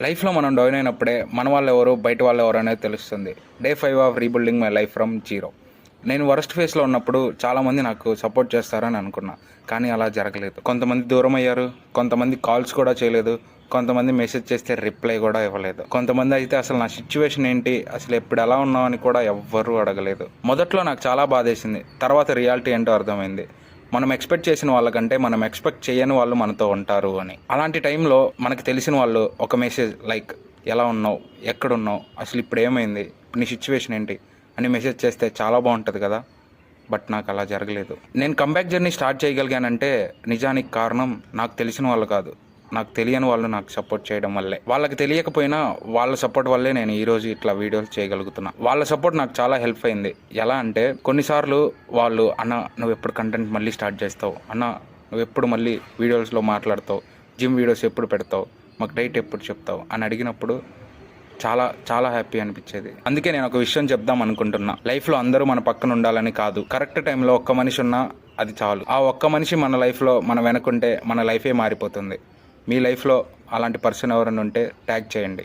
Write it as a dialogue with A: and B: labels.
A: లైఫ్‌లో మనం డౌన్ అయినప్పుడే మన వాళ్ళెవరో, బయట వాళ్ళెవరో అనేది తెలుస్తుంది. Day 5 of rebuilding my life from zero. నేను వరస్ట్ ఫేస్‌లో ఉన్నప్పుడు చాలామంది నాకు సపోర్ట్ చేస్తారని అనుకున్నా. కానీ అలా జరగలేదు. కొంతమంది దూరమయ్యారు. కొంతమంది కాల్స్ కూడా చేయలేదు. కొంతమంది మెసేజ్ చేస్తే రిప్లై కూడా ఇవ్వలేదు. కొంతమంది అయితే అసలు నా సిట్యుయేషన్ ఏంటి? అసలు ఎప్పుడు ఎలా ఉన్నావు అని కూడా ఎవ్వరూ అడగలేదు. మొదట్లో నాకు చాలా బాధేసింది. తర్వాత రియాలిటీ ఏంటో అర్థమైంది. మనం ఎక్స్పెక్ట్ చేసిన వాళ్ళకంటే మనం ఎక్స్పెక్ట్ చేయని వాళ్ళు మనతో ఉంటారు అని. అలాంటి టైంలో మనకు తెలిసిన వాళ్ళు ఒక మెసేజ్ లైక్ ఎలా ఉన్నావు, ఎక్కడున్నావు, అసలు ఇప్పుడు ఏమైంది, నీ సిచ్యువేషన్ ఏంటి అని మెసేజ్ చేస్తే చాలా బాగుంటుంది కదా. బట్ నాకు అలా జరగలేదు. నేను కంబ్యాక్ జర్నీ స్టార్ట్ చేయగలిగానంటే నిజానికి కారణం నాకు తెలిసిన వాళ్ళు కాదు, నాకు తెలియని వాళ్ళు నాకు సపోర్ట్ చేయడం వల్లే. వాళ్ళకి తెలియకపోయినా వాళ్ళ సపోర్ట్ వల్లే నేను ఈరోజు ఇట్లా వీడియోలు చేయగలుగుతున్నా. వాళ్ళ సపోర్ట్ నాకు చాలా హెల్ప్ అయింది. ఎలా అంటే కొన్నిసార్లు వాళ్ళు అన్న నువ్వు ఎప్పుడు కంటెంట్ మళ్ళీ స్టార్ట్ చేస్తావు, అన్న నువ్వు ఎప్పుడు మళ్ళీ వీడియోస్లో మాట్లాడతావు, జిమ్ వీడియోస్ ఎప్పుడు పెడతావు, మాకు డైట్ ఎప్పుడు చెప్తావు అని అడిగినప్పుడు చాలా చాలా హ్యాపీ అనిపించేది. అందుకే నేను ఒక విషయం చెప్దాం అనుకుంటున్నా. లైఫ్లో అందరూ మన పక్కన ఉండాలని కాదు, కరెక్ట్ టైంలో ఒక్క మనిషి ఉన్నా అది చాలు. ఆ ఒక్క మనిషి మన లైఫ్లో మనం వెనుకుంటే మన లైఫే మారిపోతుంది. మీ లైఫ్లో అలాంటి పర్సన్ ఎవరైనా ఉంటే ట్యాగ్ చేయండి.